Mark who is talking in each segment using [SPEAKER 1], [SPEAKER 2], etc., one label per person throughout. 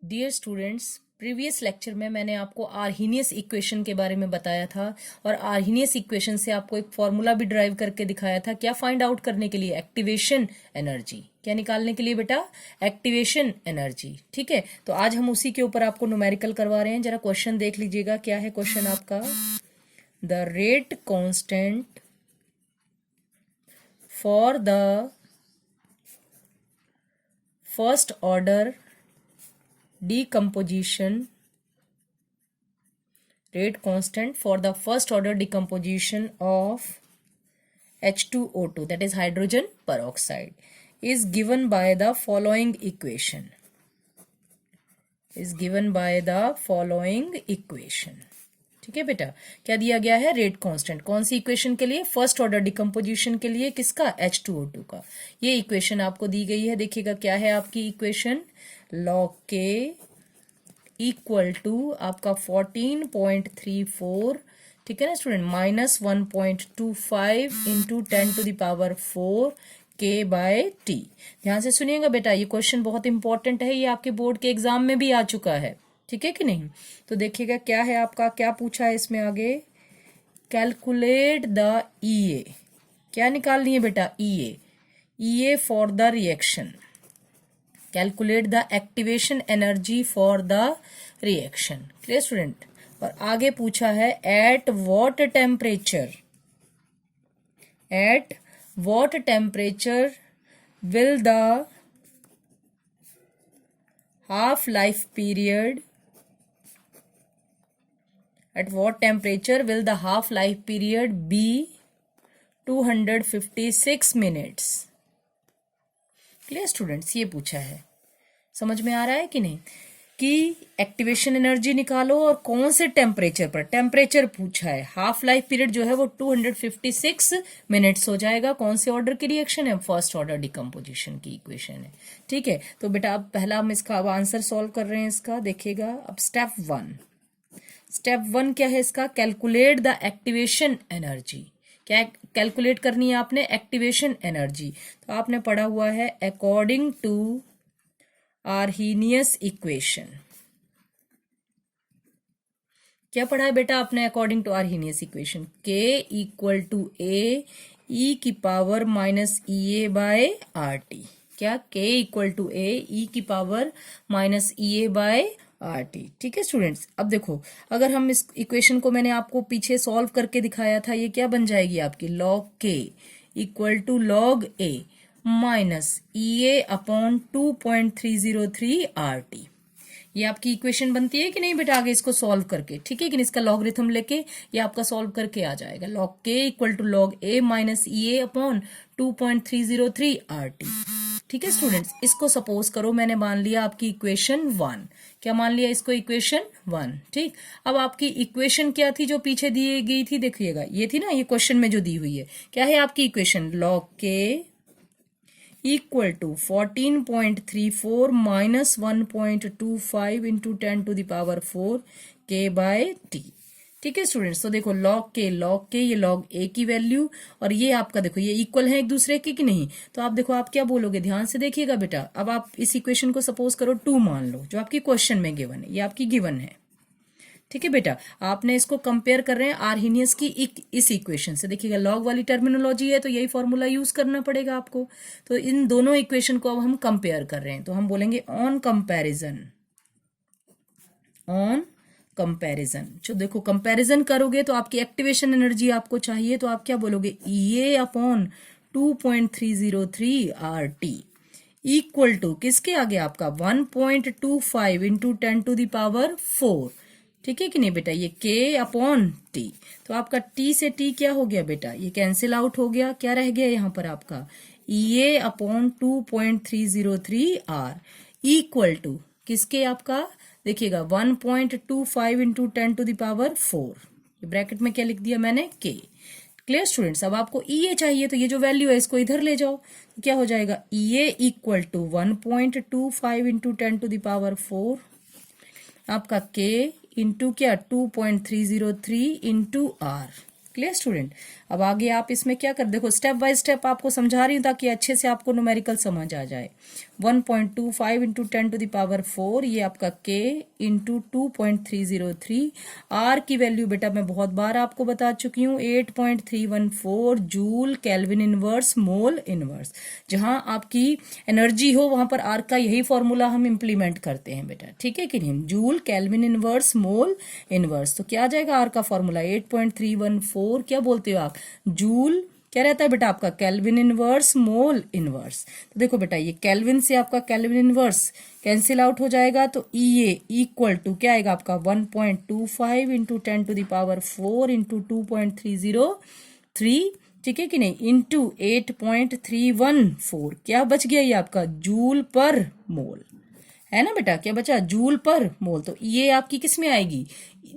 [SPEAKER 1] Dear students, previous lecture में मैंने आपको आर्हीनियस इक्वेशन के बारे में बताया था और आर्हीनियस इक्वेशन से आपको एक फॉर्मूला भी ड्राइव करके दिखाया था। क्या फाइंड आउट करने के लिए? Activation energy. क्या निकालने के लिए बेटा? Activation energy. ठीक है, तो आज हम उसी के ऊपर आपको न्यूमेरिकल करवा रहे हैं। जरा क्वेश्चन देख लीजिएगा, क्या है क्वेश्चन आपका? The rate constant for the first order decomposition, rate constant for the first order decomposition of H2O2, that is hydrogen peroxide, is given by the following equation. ठीक है बेटा, क्या दिया गया है? Rate constant. कौन सी इक्वेशन के लिए? फर्स्ट ऑर्डर डिकम्पोजिशन के लिए। किसका? H2O2 का। ये इक्वेशन आपको दी गई है। देखिएगा क्या है आपकी equation. log k equal to आपका 14.34, ठीक है ना student, minus 1.25 into 10⁴ k by T. ध्यान से सुनिएगा बेटा, ये क्वेश्चन बहुत इंपॉर्टेंट है। ये आपके बोर्ड के एग्जाम में भी आ चुका है, ठीक है कि नहीं? तो देखिएगा क्या है आपका, क्या पूछा है इसमें आगे। Calculate the EA। क्या निकालनी है बेटा? EA for the reaction. Calculate the activation energy for the reaction. Clear student? और आगे पूछा है at what temperature will the half life period be 256 minutes. Clear students? ये पूछा है। समझ में आ रहा है कि नहीं? कि एक्टिवेशन एनर्जी निकालो और कौन से टेम्परेचर पर। टेम्परेचर पूछा है। हाफ लाइफ पीरियड जो है वो 256 मिनट्स हो जाएगा। कौन से ऑर्डर की रिएक्शन है? फर्स्ट ऑर्डर डिकम्पोजिशन की इक्वेशन है। ठीक है, तो बेटा अब पहला हम इसका अब आंसर सॉल्व कर रहे हैं इसका। देखिएगा अब स्टेप वन क्या है इसका? Calculate the activation energy. क्या कैलकुलेट करनी है आपने? Activation energy. तो आपने पढ़ा हुआ है अकॉर्डिंग टू आर्हीनियस इक्वेशन। क्या पढ़ा है बेटा आपने? According to Arrhenius equation K equal to A e की power minus EA by RT। क्या? K equal to A e की power minus EA by RT। ठीक है स्टूडेंट्स? अब देखो, अगर हम इस इक्वेशन को, मैंने आपको पीछे सॉल्व करके दिखाया था, ये क्या बन जाएगी आपकी? log K equal to log A minus EA upon 2.303 RT। ये आपकी इक्वेशन बनती है कि नहीं बेटा? आगे इसको सॉल्व करके, ठीक है कि नहीं, इसका लॉगरिथम लेके ये आपका सॉल्व करके आ जाएगा। log K equal to log A minus EA upon 2.303 RT। ठीक है स्टूडेंट्स? इसको सपोज करो मैंने मान लिया आपकी इक्वेशन 1। क्या मान लिया इसको? इक्वेशन 1। ठीक, अब आपकी इक्वेशन क्या थी जो पीछे दी गई थी? देखिएगा, ये थी ना, ये क्वेश्चन में जो दी हुई है। क्या है आपकी equation? log K equal to 14.34 minus 1.25 into 10⁴ k by T. ठीक है स्टूडेंट्स? तो देखो log k, ये log a की वैल्यू और ये आपका देखो, ये इक्वल है एक दूसरे के कि नहीं? तो आप देखो आप क्या बोलोगे, ध्यान से देखिएगा बेटा। अब आप इस इक्वेशन को सपोज करो 2 मान लो, जो आपकी क्वेश्चन में गिवन है, ये आपकी गिवन है। ठीक है बेटा, आपने इसको कंपेयर कर रहे हैं आर्हीनियस की इस इक्वेशन से। देखिएगा लॉग वाली टर्मिनोलॉजी है तो यही फॉर्मूला यूज करना पड़ेगा आपको। तो इन दोनों इक्वेशन को अब हम कंपेयर कर रहे हैं, तो हम बोलेंगे ऑन कंपैरिजन। जो देखो कंपैरिजन करोगे तो आपकी एक्टिवेशन एनर्जी आपको चाहिए, तो आप क्या बोलोगे? EA upon 2.303 RT equal to किसके आगे? आपका 1.25 इंटू 10⁴। ठीक है कि नहीं बेटा? ये K अपॉन T। तो आपका T से T क्या हो गया बेटा? ये कैंसिल आउट हो गया। क्या रह गया यहाँ पर आपका? EA upon 2.303 R equal to किसके? आपका देखिएगा 1.25 इंटू 10⁴। ब्रैकेट में क्या लिख दिया मैंने? K। Clear students? अब आपको EA चाहिए, तो ये जो वैल्यू है इसको इधर ले जाओ, तो क्या हो जाएगा? EA इक्वल टू 1.25 इंटू 10⁴ आपका K इंटू क्या? 2.303 इंटू R। Clear student. अब आगे आप इसमें क्या कर, देखो स्टेप बाय स्टेप आपको समझा रही हूँ ताकि अच्छे से आपको न्यूमेरिकल समझ आ जाए। 1.25 इंटू 10⁴ ये आपका k इंटू 2.303। r की वैल्यू बेटा मैं बहुत बार आपको बता चुकी हूँ 8.314 joule kelvin inverse mole inverse. जहां आपकी एनर्जी हो वहां पर r का यही फॉर्मूला हम इंप्लीमेंट करते हैं बेटा, ठीक है कि नहीं। Joule kelvin inverse mole inverse, तो क्या आ जाएगा r का फॉर्मूला 8.314 क्या बोलते हो आप, जूल क्या रहता है बेटा आपका केल्विन इनवर्स मोल इनवर्स। तो देखो बेटा ये केल्विन से आपका केल्विन इनवर्स कैंसिल आउट हो जाएगा, तो EA इक्वल टू क्या आएगा आपका 1.25 इंटू 10⁴ इंटू 2.303, ठीक है कि नहीं, इंटू 8.314 क्या बच गया ये आपका जूल पर मोल, है ना बेटा, क्या बचा जूल पर मोल। तो ये आपकी किस में आएगी,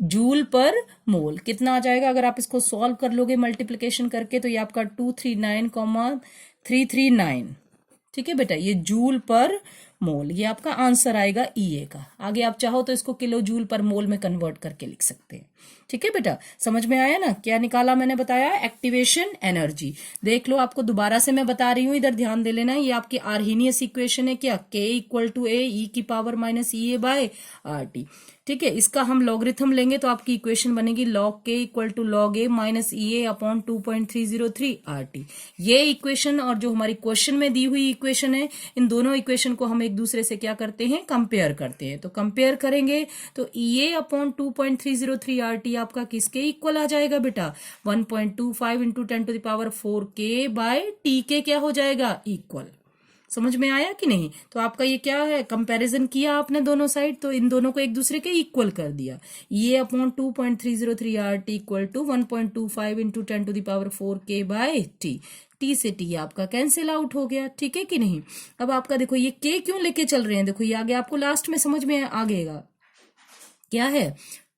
[SPEAKER 1] जूल पर मोल। कितना आ जाएगा अगर आप इसको सॉल्व कर लोगे मल्टीप्लिकेशन करके, तो ये आपका 239,339, ठीक है बेटा, ये जूल पर मोल, ये आपका आंसर आएगा EA का। आगे आप चाहो तो इसको किलो जूल पर मोल में कन्वर्ट करके लिख सकते हैं, ठीक है बेटा। समझ में आया ना, क्या निकाला मैंने बताया, एक्टिवेशन एनर्जी। देख लो आपको दोबारा से मैं बता रही हूँ, इधर ध्यान दे लेना, ये आपकी आर्हीनियस इक्वेशन है क्या, k इक्वल टू ए ई की power minus EA by RT, ठीक है। इसका हम लॉगरिथम लेंगे तो आपकी इक्वेशन बनेगी log k equal to log a minus EA upon 2.303 RT। ये इक्वेशन और जो हमारी क्वेश्चन में दी हुई इक्वेशन है, इन दोनों इक्वेशन को हम एक दूसरे से क्या करते हैं, कंपेयर करते हैं। तो कंपेयर करेंगे तो EA अपॉन 2.303 RT आपका किसके इक्वल आ जाएगा बेटा, 1.25 इंटू 10⁴ k बाय T के क्या हो जाएगा, इक्वल। समझ में आया कि नहीं। तो आपका ये क्या है, कंपैरिजन किया आपने दोनों साइड, तो इन दोनों को एक दूसरे के इक्वल कर दिया। ये upon 2.303 RT equal to 1.25 into 10⁴ k by T, T से T आपका कैंसिल आउट हो गया, ठीक है कि नहीं। अब आपका देखो ये k क्यों लेके चल रहे हैं, देखो ये आगे आपको लास्ट में समझ में आ गएगा क्या है।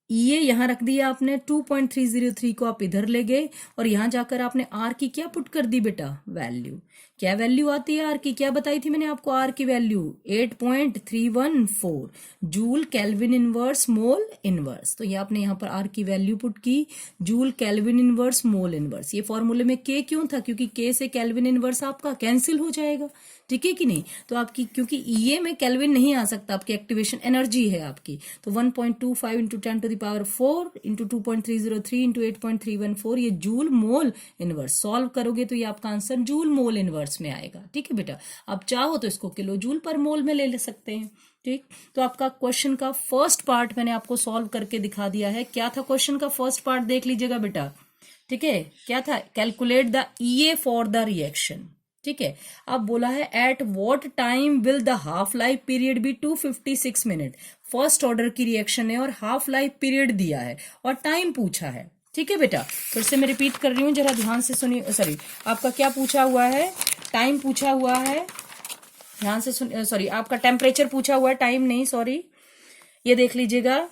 [SPEAKER 1] ये यहां रख दिया आपने, 2.303 को आप इधर ले गए और यहां जाकर आपने R की क्या पुट कर दी बेटा, वैल्यू। क्या वैल्यू आती है R की, क्या बताई थी मैंने आपको R की value 8.314 joule kelvin inverse mole inverse. तो ये आपने यहाँ पर R की वैल्यू पुट की, joule kelvin inverse mole inverse. ये फॉर्मूले में K क्यों था, क्योंकि K से केल्विन इनवर्स आपका कैंसिल हो जाएगा, ठीक है कि नहीं। तो आपकी क्योंकि EA में केल्विन नहीं आ सकता, आपकी एक्टिवेशन एनर्जी है आपकी, तो 1.25 इंटू 10⁴ इंटू 2.303 इंटू 8.314 ये जूल मोल इनवर्स। सॉल्व करोगे तो ये आपका आंसर जूल मोल इनवर्स में आएगा, ठीक है बेटा। आप चाहो तो इसको किलो जूल पर मोल में ले सकते हैं, ठीक। तो आपका क्वेश्चन का फर्स्ट पार्ट मैंने आपको सॉल्व करके दिखा दिया है। क्या था क्वेश्चन का फर्स्ट पार्ट, देख लीजिएगा बेटा, ठीक है। क्या था, calculate the EA for the reaction, ठीक है। अब बोला है at what time will the half life period be 256 minute. First order की रिएक्शन है और हाफ लाइफ पीरियड दिया है और टाइम पूछा है, ठीक है बेटा। फिर से मैं रिपीट कर रही हूँ, जरा ध्यान से सुनिए। सॉरी, आपका क्या पूछा हुआ है, टाइम पूछा हुआ है, ध्यान से सुन, सॉरी आपका टेम्परेचर पूछा हुआ है, टाइम नहीं, सॉरी। ये देख लीजिएगा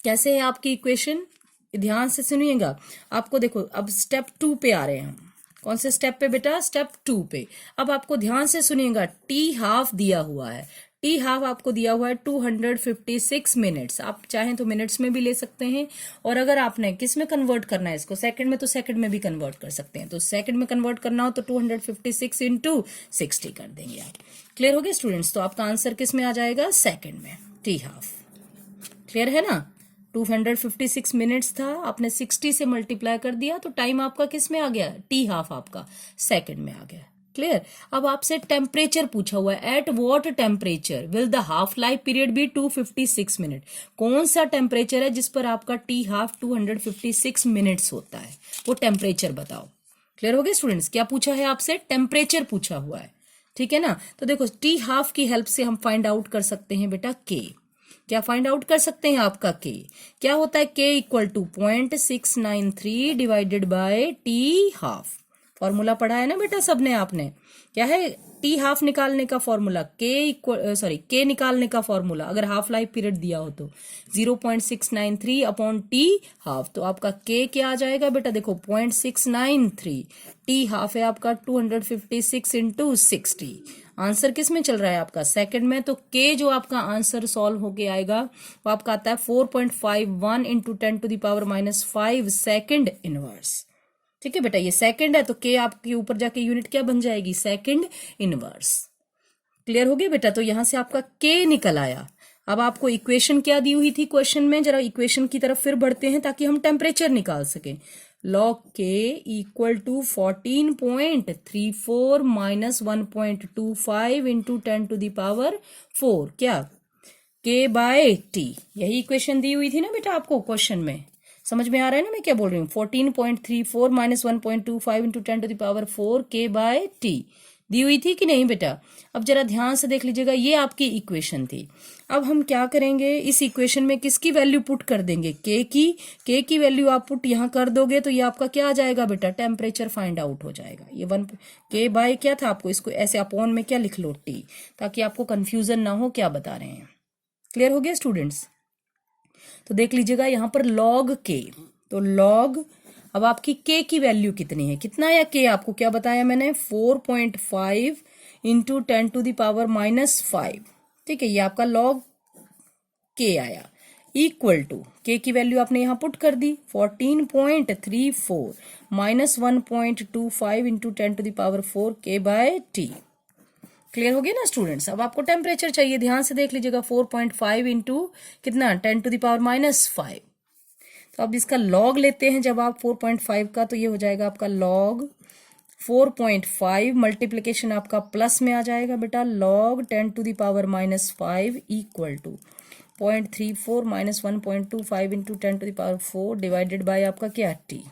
[SPEAKER 1] कैसे है आपकी इक्वेशन, ध्यान से सुनिएगा। आपको देखो अब स्टेप 2 पे आ रहे हैं हम। कौन से स्टेप पे बेटा, स्टेप 2 पे। अब आपको ध्यान से सुनिएगा, टी हाफ दिया हुआ है, टी हाफ आपको दिया हुआ है 256 मिनट्स। आप चाहें तो मिनट्स में भी ले सकते हैं, और अगर आपने किस में कन्वर्ट करना है इसको, सेकंड में, तो सेकंड में भी कन्वर्ट कर सकते हैं। तो सेकंड में कन्वर्ट करना हो तो 256 इंटू 60 कर देंगे आप। क्लियर हो गया स्टूडेंट्स। तो आपका आंसर किस में आ जाएगा, सेकंड में, टी हाफ। क्लियर है ना। 256 मिनट्स था, आपने 60 से मल्टीप्लाई कर दिया तो टाइम आपका किस में आ गया, टी हाफ आपका सेकंड में आ गया। क्लियर। अब आपसे टेम्परेचर पूछा हुआ है, at what temperature will the half life period be 256 minute. कौन सा टेम्परेचर है जिस पर आपका टी हाफ 256 मिनट्स होता है, वो टेम्परेचर बताओ। क्लियर हो गया स्टूडेंट्स। क्या पूछा है आपसे, टेम्परेचर पूछा हुआ है, ठीक है ना। तो देखो टी हाफ की हेल्प से हम फाइंड आउट कर सकते हैं बेटा के। क्या फाइंड आउट कर सकते हैं आपका के, क्या होता है, K equal to 0.693 divided by T half. Formula पढ़ा है ना बेटा सबने आपने, क्या है टी हाफ निकालने का फॉर्मूला, के निकालने का फॉर्मूला अगर हाफ लाइफ पीरियड दिया हो तो 0.693 अपॉन टी हाफ। तो आपका के क्या आ जाएगा बेटा, देखो 0.693, टी हाफ है आपका 256 इंटू 60, आंसर किस में चल रहा है आपका, सेकंड में। तो के जो आपका आंसर सॉल्व होके आएगा वो आपका आता है 4.51 इंटू 10⁻⁻5 सेकंड इनवर्स। ठीक है बेटा, ये सेकंड है तो के आपके ऊपर जाके यूनिट क्या बन जाएगी, सेकंड इनवर्स। क्लियर हो गया बेटा, तो यहां से आपका के निकल आया। अब आपको इक्वेशन क्या दी हुई थी क्वेश्चन में, जरा इक्वेशन की तरफ फिर बढ़ते हैं ताकि हम टेम्परेचर निकाल सकें। log k equal to 14.34 minus 1.25 into 10⁻⁴ क्या, k बाय टी। यही इक्वेशन दी हुई थी ना बेटा आपको क्वेश्चन में, समझ में आ रहा है ना मैं क्या बोल रही हूँ। 14.34 minus 1.25 into 10⁻⁴ k by T दी हुई थी कि नहीं बेटा। अब जरा ध्यान से देख लीजिएगा, ये आपकी इक्वेशन थी। अब हम क्या करेंगे, इस इक्वेशन में किसकी वैल्यू पुट कर देंगे, के की वैल्यू आप पुट यहां कर दोगे तो ये आपका क्या आ जाएगा बेटा, टेम्परेचर फाइंड आउट हो जाएगा। ये 1 के बाय क्या था, आपको इसको ऐसे अपॉन में क्या लिख लो, टी, ताकि आपको कंफ्यूजन ना हो क्या बता रहे हैं। क्लियर हो गया स्टूडेंट्स। तो देख लीजिएगा यहाँ पर लॉग के, तो लॉग, अब आपकी के की वैल्यू कितनी है, कितना आया के, आपको क्या बताया मैंने, 4.5 इंटू 10⁻⁻5। ठीक है, ये आपका लॉग के आया, इक्वल टू के की वैल्यू आपने यहां पुट कर दी 14.34 माइनस 1.25 इंटू 10⁴ के बाय टी। क्लियर हो गया ना स्टूडेंट्स। अब आपको टेम्परेचर चाहिए, ध्यान से देख लीजिएगा, 4.5 इंटू कितना, 10⁻⁻5। तो अब इसका लॉग लेते हैं जब आप 4.5 का, तो ये हो जाएगा आपका लॉग 4.5 मल्टीप्लीकेशन आपका प्लस में आ जाएगा बेटा, log 10⁻⁻5 equal to 0.34 minus 1.25 into 10⁻⁴ divided by आपका क्या, टी।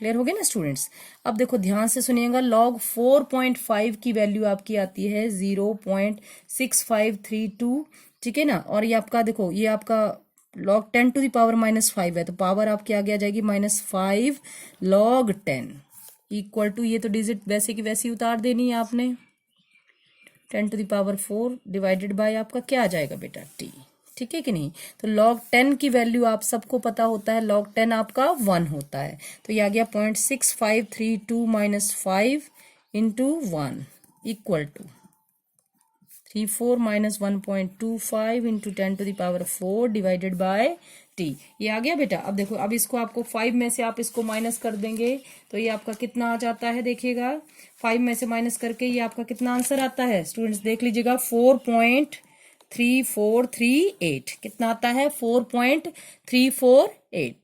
[SPEAKER 1] क्लियर हो गया ना स्टूडेंट्स। अब देखो ध्यान से सुनिएगा, log 4.5 की वैल्यू आपकी आती है 0.6532। ठीक है ना, और ये आपका देखो, ये आपका log 10⁻⁻5 है, तो पावर आपकी आगे आ जाएगी -5 log 10 इक्वल टू, ये तो डिजिट वैसे की वैसी उतार देनी है आपने, 10⁻⁴ डिवाइडेड बाय आपका क्या आ जाएगा बेटा, टी। ठीक है कि नहीं। तो log 10 की वैल्यू आप सबको पता होता है, log 10 आपका 1 होता है, तो ये आ गया 0.6532 minus 5 into 1 equal to 34 minus 1.25 into 10⁻⁴ divided by T. ये आ गया बेटा। अब देखो, अब इसको आपको 5 में से आप इसको माइनस कर देंगे तो ये आपका कितना आ जाता है, देखिएगा 5 में से माइनस करके ये आपका कितना आंसर आता है स्टूडेंट्स, देख लीजिएगा 4.3438। कितना आता है, 4.348।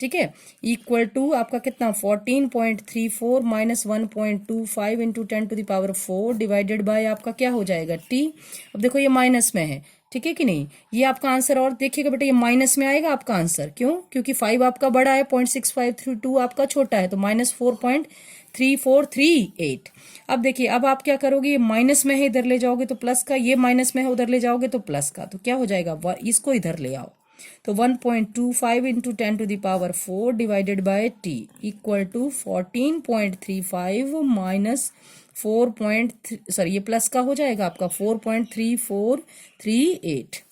[SPEAKER 1] ठीक है, इक्वल टू आपका कितना 14.34 माइनस 1.25 इंटू 10⁻⁴ डिवाइडेड बाय आपका क्या हो जाएगा, टी। अब देखो ये माइनस में है, ठीक है कि नहीं, ये आपका आंसर, और देखिएगा बेटा ये माइनस में आएगा आपका आंसर, क्यों, क्योंकि 5 आपका बड़ा है, 0.6532 आपका छोटा है, तो -4.3438। अब देखिए, अब आप क्या करोगे, ये माइनस में है इधर ले जाओगे तो प्लस का, ये माइनस में है उधर ले जाओगे तो प्लस का, तो क्या हो जाएगा, इसको इधर ले आओ, तो 1.25 into 10⁻⁴ divided by T equal to 14.35 minus 4. ये प्लस का हो जाएगा आपका 4.3438।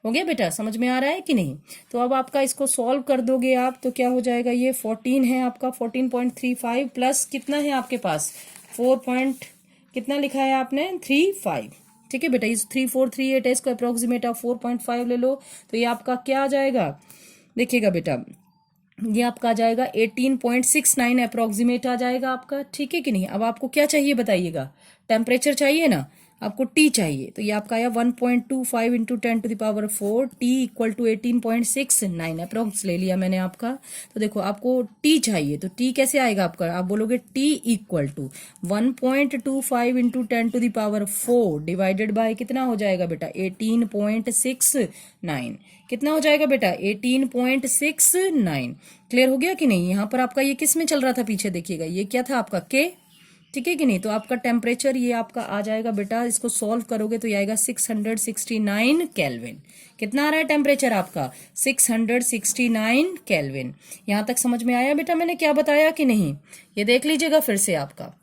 [SPEAKER 1] हो गया बेटा, समझ में आ रहा है कि नहीं। तो अब आपका इसको सॉल्व कर दोगे आप तो क्या हो जाएगा, ये 14 है आपका, 14.35 प्लस कितना है आपके पास 4. कितना लिखा है आपने 35। ठीक है बेटा, इस 3438 है, इसको अप्रोक्सीमेट आप 4.5 ले लो, तो ये आपका क्या आ जाएगा, देखिएगा बेटा ये आपका आ जाएगा 18.69 अप्रोक्सीमेट आ जाएगा आपका। ठीक है कि नहीं। अब आपको क्या चाहिए बताइएगा, टेम्परेचर चाहिए ना, आपको टी चाहिए, तो ये आपका आया 1.25 into 10⁻⁴ T equal to 18.69 approx ले लिया मैंने आपका। तो देखो आपको टी चाहिए, तो टी कैसे आएगा आपका, आप बोलोगे T equal to 1.25 into 10⁻⁴ divided by कितना हो जाएगा बेटा 18.69। कितना हो जाएगा बेटा 18.69। क्लियर हो गया कि नहीं। यहाँ पर आपका ये किस में चल रहा था पीछे, देखिएगा ये क्या था आपका के। ठीक है कि नहीं। तो आपका टेम्परेचर ये आपका आ जाएगा बेटा, इसको सॉल्व करोगे तो ये आएगा 669 केल्विन। कितना आ रहा है टेम्परेचर आपका 669 केल्विन। यहां तक समझ में आया बेटा मैंने क्या बताया कि नहीं, ये देख लीजिएगा फिर से, आपका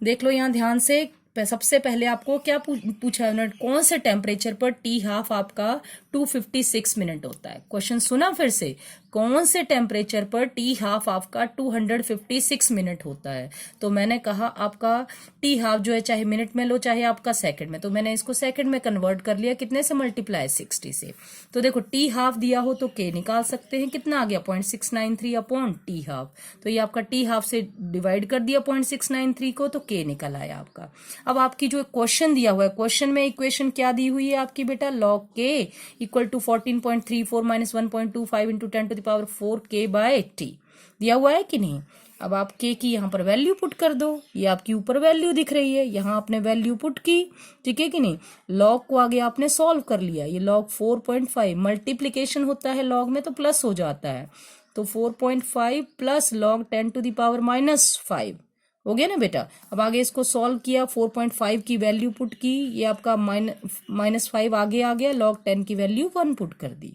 [SPEAKER 1] देख लो यहाँ ध्यान से। सबसे पहले आपको क्या पूछा उन्होंने, कौन से टेम्परेचर पर टी हाफ आपका 256 मिनट होता है। क्वेश्चन सुना फिर से, कौन से टेम्परेचर पर टी हाफ आपका 256 मिनट होता है। तो मैंने कहा आपका टी हाफ जो है चाहे मिनट में लो चाहे आपका सेकंड में, तो मैंने इसको सेकंड में कन्वर्ट कर लिया, कितने से मल्टीप्लाई 60 से। तो देखो टी हाफ दिया हो तो के निकाल सकते हैं, कितना आ गया 0.693 अपॉन टी हाफ। तो ये आपका टी हाफ से डिवाइड कर दिया 0.693 को, तो के निकल आया आपका। अब आपकी जो क्वेश्चन दिया हुआ है, क्वेश्चन में इक्वेशन क्या दी हुई है आपकी बेटा, लॉग के इक्वल टू 14.34 माइनस 1.25 इंटू 10⁴ के बाय टी दिया हुआ है कि नहीं। अब आप के की यहाँ पर वैल्यू पुट कर दो, ये आपकी ऊपर वैल्यू दिख रही है, यहाँ आपने वैल्यू पुट की, ठीक है कि नहीं। लॉग को आगे आपने सॉल्व कर लिया, ये लॉग 4.5 मल्टीप्लीकेशन होता है लॉग में तो प्लस हो जाता है, तो 4.5 प्लस लॉग 10⁻⁻5 हो गया ना बेटा। अब आगे इसको सॉल्व किया, 4.5 की वैल्यू पुट की, ये आपका -5 आगे आ गया, log 10 की वैल्यू 1 पुट कर दी।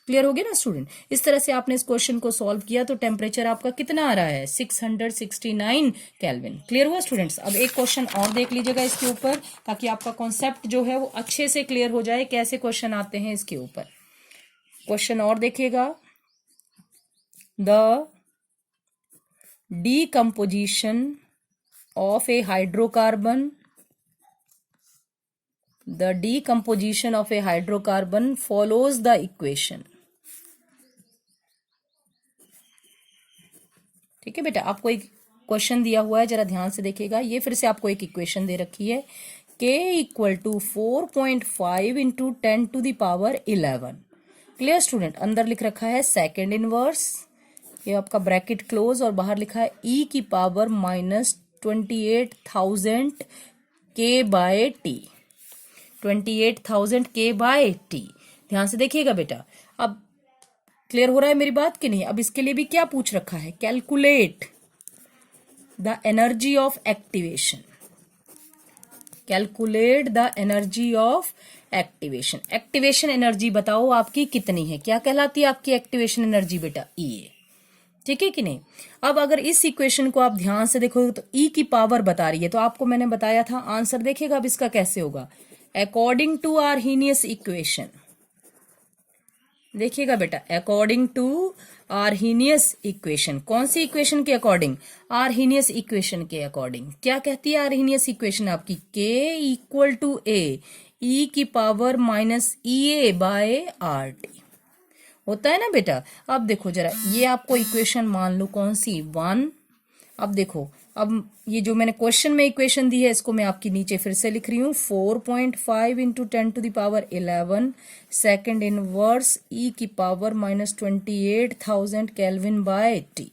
[SPEAKER 1] क्लियर हो गया ना स्टूडेंट। इस तरह से आपने इस क्वेश्चन को सॉल्व किया तो टेम्परेचर आपका कितना आ रहा है 669 केल्विन। क्लियर हुआ स्टूडेंट्स। अब एक क्वेश्चन और देख लीजिएगा इसके ऊपर, ताकि आपका कॉन्सेप्ट जो है वो अच्छे से क्लियर हो जाए, कैसे क्वेश्चन आते हैं इसके ऊपर। क्वेश्चन और देखिएगा, the decomposition of a hydrocarbon, the decomposition of a hydrocarbon follows the equation। ठीक है बेटा, आपको एक क्वेश्चन दिया हुआ है, जरा ध्यान से देखिएगा। ये फिर से आपको एक इक्वेशन दे रखी है, k equal to 4.5 into 10⁻11। Clear student. अंदर लिख रखा है सेकेंड इनवर्स, ये आपका ब्रैकेट क्लोज, और बाहर लिखा है e की power -28,000 k by T, 28,000 k by T. ध्यान से देखिएगा बेटा। अब क्लियर हो रहा है मेरी बात कि नहीं। अब इसके लिए भी क्या पूछ रखा है, calculate the energy of activation, calculate the energy of activation. Activation energy बताओ आपकी कितनी है, क्या कहलाती है आपकी एक्टिवेशन एनर्जी बेटा, E। ठीक है कि नहीं। अब अगर इस इक्वेशन को आप ध्यान से देखोगे तो E की पावर बता रही है, तो आपको मैंने बताया था आंसर देखिएगा अब इसका कैसे होगा, अकॉर्डिंग टू आर्हीनियस इक्वेशन। देखिएगा बेटा, अकॉर्डिंग टू आर्हीनियस इक्वेशन, कौन सी इक्वेशन के अकॉर्डिंग, आर्हीनियस इक्वेशन के अकॉर्डिंग। क्या कहती है आर्हीनियस इक्वेशन आपकी, k इक्वल टू ए ई की पावर -EA बाय RT होता है ना बेटा। अब देखो जरा, ये आपको इक्वेशन मान लो कौन सी 1। अब देखो, अब ये जो मैंने क्वेश्चन में इक्वेशन दी है इसको मैं आपकी नीचे फिर से लिख रही हूँ, 4.5 इंटू 10⁻11 सेकेंड इनवर्स E की power -28,000 kelvin by T.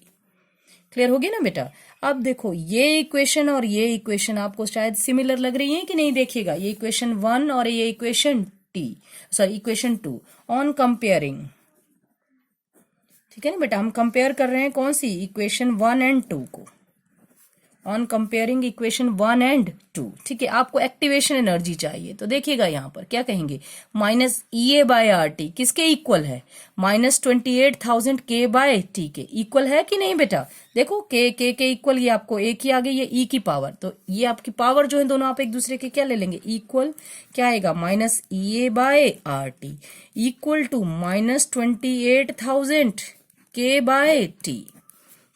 [SPEAKER 1] Clear हो गया ना बेटा। अब देखो ये इक्वेशन और ये इक्वेशन आपको शायद सिमिलर लग रही है कि नहीं। देखिएगा, ये इक्वेशन 1 और ये इक्वेशन इक्वेशन 2 ऑन कंपेयरिंग, ठीक है ना बेटा। हम कंपेयर कर रहे हैं कौन सी, इक्वेशन 1 एंड 2 को, ऑन कंपेयरिंग इक्वेशन 1 एंड 2। ठीक है, आपको एक्टिवेशन एनर्जी चाहिए, तो देखिएगा यहाँ पर क्या कहेंगे, -EA बाय RT किसके इक्वल है, -28,000 K बाय T के इक्वल है कि नहीं बेटा। देखो के इक्वल, ये आपको एक ही आ गई, ये E की पावर, तो ये आपकी पावर जो है दोनों आप एक दूसरे के क्या ले लेंगे, इक्वल। क्या आएगा, -EA by RT equal to -28,000 K by T।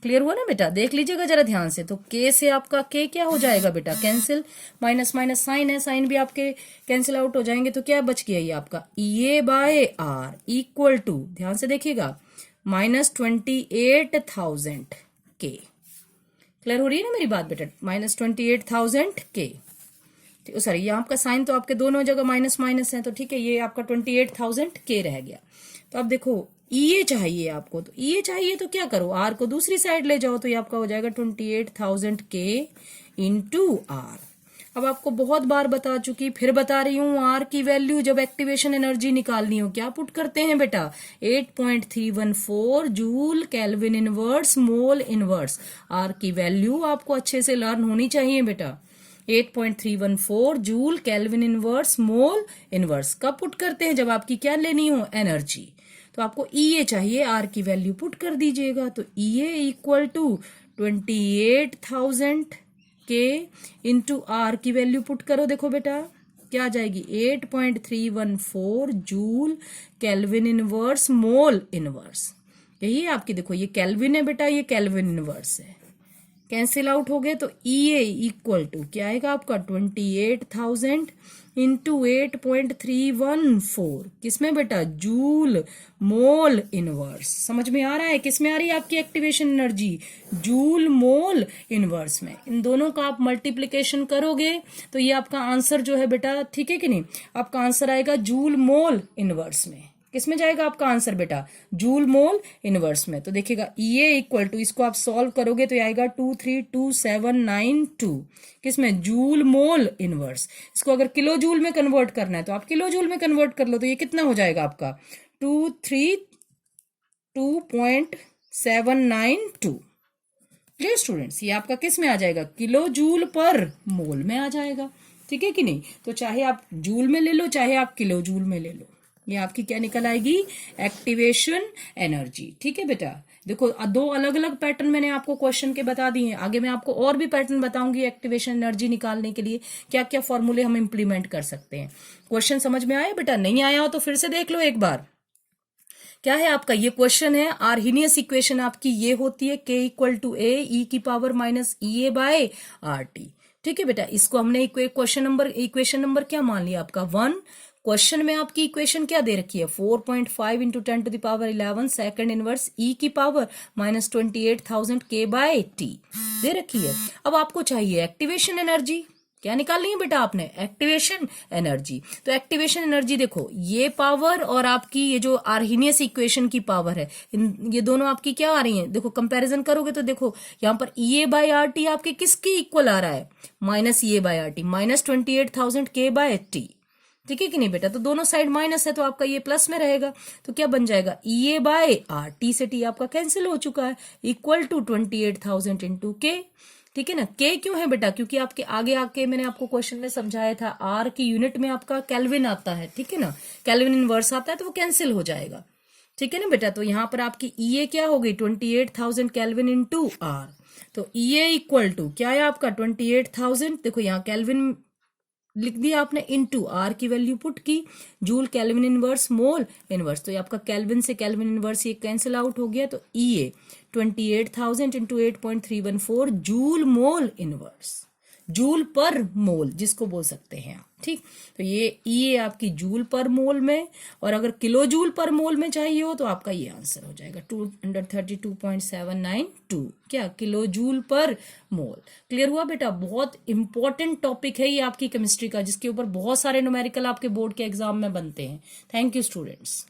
[SPEAKER 1] Clear हुआ ना बेटा। देख लीजिएगा जरा ध्यान से, तो k से आपका k क्या हो जाएगा बेटा, कैंसिल, माइनस माइनस साइन है, साइन भी आपके कैंसिल आउट हो जाएंगे, तो क्या बच गया ये आपका EA by R equal to, ध्यान से देखिएगा, -28,000 K। क्लियर हो रही है ना मेरी बात बेटा, -28,000 K। सॉरी, ये आपका साइन तो आपके दोनों जगह माइनस माइनस है, तो ठीक है, ये आपका 28,000 K रह गया। तो अब देखो EA चाहिए आपको, तो EA चाहिए तो क्या करो, R को दूसरी साइड ले जाओ, तो ये आपका हो जाएगा 28,000 K इंटू R। अब आपको बहुत बार बता चुकी, फिर बता रही हूँ, R की वैल्यू जब एक्टिवेशन एनर्जी निकालनी हो क्या पुट करते हैं बेटा, 8.314 joule kelvin inverse mole inverse. R की वैल्यू आपको अच्छे से लर्न होनी चाहिए बेटा, 8.314 joule kelvin inverse mole inverse. कब पुट करते हैं, जब आपकी क्या लेनी हो, एनर्जी। तो आपको EA चाहिए, R की वैल्यू पुट कर दीजिएगा, तो EA equal to 28,000 K into R की वैल्यू पुट करो। देखो बेटा क्या आ जाएगी, 8.314 joule kelvin inverse mole inverse. यही है आपकी, देखो ये केल्विन है बेटा, ये केल्विन इनवर्स है, कैंसिल आउट हो गए। तो EA इक्वल टू क्या आएगा आपका 28,000 इंटू 8.314, किसमें बेटा, जूल मोल इनवर्स। समझ में आ रहा है, किसमें आ रही है आपकी activation energy, joule mole inverse में। इन दोनों का आप मल्टीप्लीकेशन करोगे तो ये आपका आंसर जो है बेटा, ठीक है कि नहीं, आपका आंसर आएगा जूल मोल इनवर्स में। किसमें जाएगा आपका आंसर बेटा, जूल मोल इनवर्स में। तो देखिएगा EA इक्वल टू, इसको आप सॉल्व करोगे तो ये आएगा 232792, किसमें, जूल मोल इनवर्स। इसको अगर किलो जूल में कन्वर्ट करना है तो आप किलो जूल में कन्वर्ट कर लो, तो ये कितना हो जाएगा आपका 232.792। क्लियर स्टूडेंट्स, ये आपका किस में आ जाएगा, किलो जूल पर मोल में आ जाएगा, ठीक है कि नहीं। तो चाहे आप जूल में ले लो, चाहे आप किलो जूल में ले लो, ये आपकी क्या निकल आएगी, एक्टिवेशन एनर्जी। ठीक है बेटा, देखो दो अलग अलग पैटर्न मैंने आपको क्वेश्चन के बता दिए हैं, आगे मैं आपको और भी पैटर्न बताऊंगी एक्टिवेशन एनर्जी निकालने के लिए, क्या क्या फॉर्मूले हम इंप्लीमेंट कर सकते हैं। क्वेश्चन समझ में आया बेटा, नहीं आया हो तो फिर से देख लो एक बार। क्या है आपका, ये क्वेश्चन है, आर्हीनियस इक्वेशन आपकी ये होती है, K इक्वल टू ए ई की power minus EA by RT। ठीक है बेटा, इसको हमने इक्वेशन नंबर क्या मान लिया आपका 1। क्वेश्चन में आपकी इक्वेशन क्या दे रखी है, 4.5 इंटू 10⁻11 सेकंड इनवर्स E की power minus 28,000 K by T दे रखी है। अब आपको चाहिए एक्टिवेशन एनर्जी, क्या निकालनी है बेटा आपने, एक्टिवेशन एनर्जी। तो एक्टिवेशन एनर्जी देखो, ये पावर और आपकी ये जो आर्हीनियस इक्वेशन की पावर है, ये दोनों आपकी क्या आ रही हैं, देखो कंपैरिजन करोगे तो देखो यहाँ पर EA बाय RT आपके किसके इक्वल आ रहा है, minus EA by RT, minus 28,000 K by T। ठीक है कि नहीं बेटा, तो दोनों साइड माइनस है तो आपका ये प्लस में रहेगा, तो क्या बन जाएगा, EA बाय RT से T आपका कैंसिल हो चुका है, इक्वल टू 28,000 इंटू K। ठीक है ना, K क्यों है बेटा, क्योंकि आपके आगे आके मैंने आपको क्वेश्चन में समझाया था, R की यूनिट में आपका केल्विन आता है, ठीक है ना, केल्विन इनवर्स आता है तो वो कैंसिल हो जाएगा। ठीक है ना बेटा, तो यहाँ पर आपकी EA क्या हो गई 28,000 केल्विन इंटू R। तो EA इक्वल टू क्या है आपका 28,000, देखो यहाँ केल्विन लिख दिया आपने, इनटू R की वैल्यू पुट की, joule kelvin inverse mole inverse. तो ये आपका केल्विन से केल्विन इनवर्स ये कैंसिल आउट हो गया, तो EA 28,000 into 8.314 joule mole inverse, joule per mole जिसको बोल सकते हैं आप। ठीक, तो ये EA आपकी जूल पर मोल में, और अगर किलो जूल पर मोल में चाहिए हो तो आपका ये आंसर हो जाएगा 232.792, क्या, किलो जूल पर मोल। क्लियर हुआ बेटा, बहुत इंपॉर्टेंट टॉपिक है ये आपकी केमिस्ट्री का, जिसके ऊपर बहुत सारे न्यूमेरिकल आपके बोर्ड के एग्जाम में बनते हैं। Thank you students.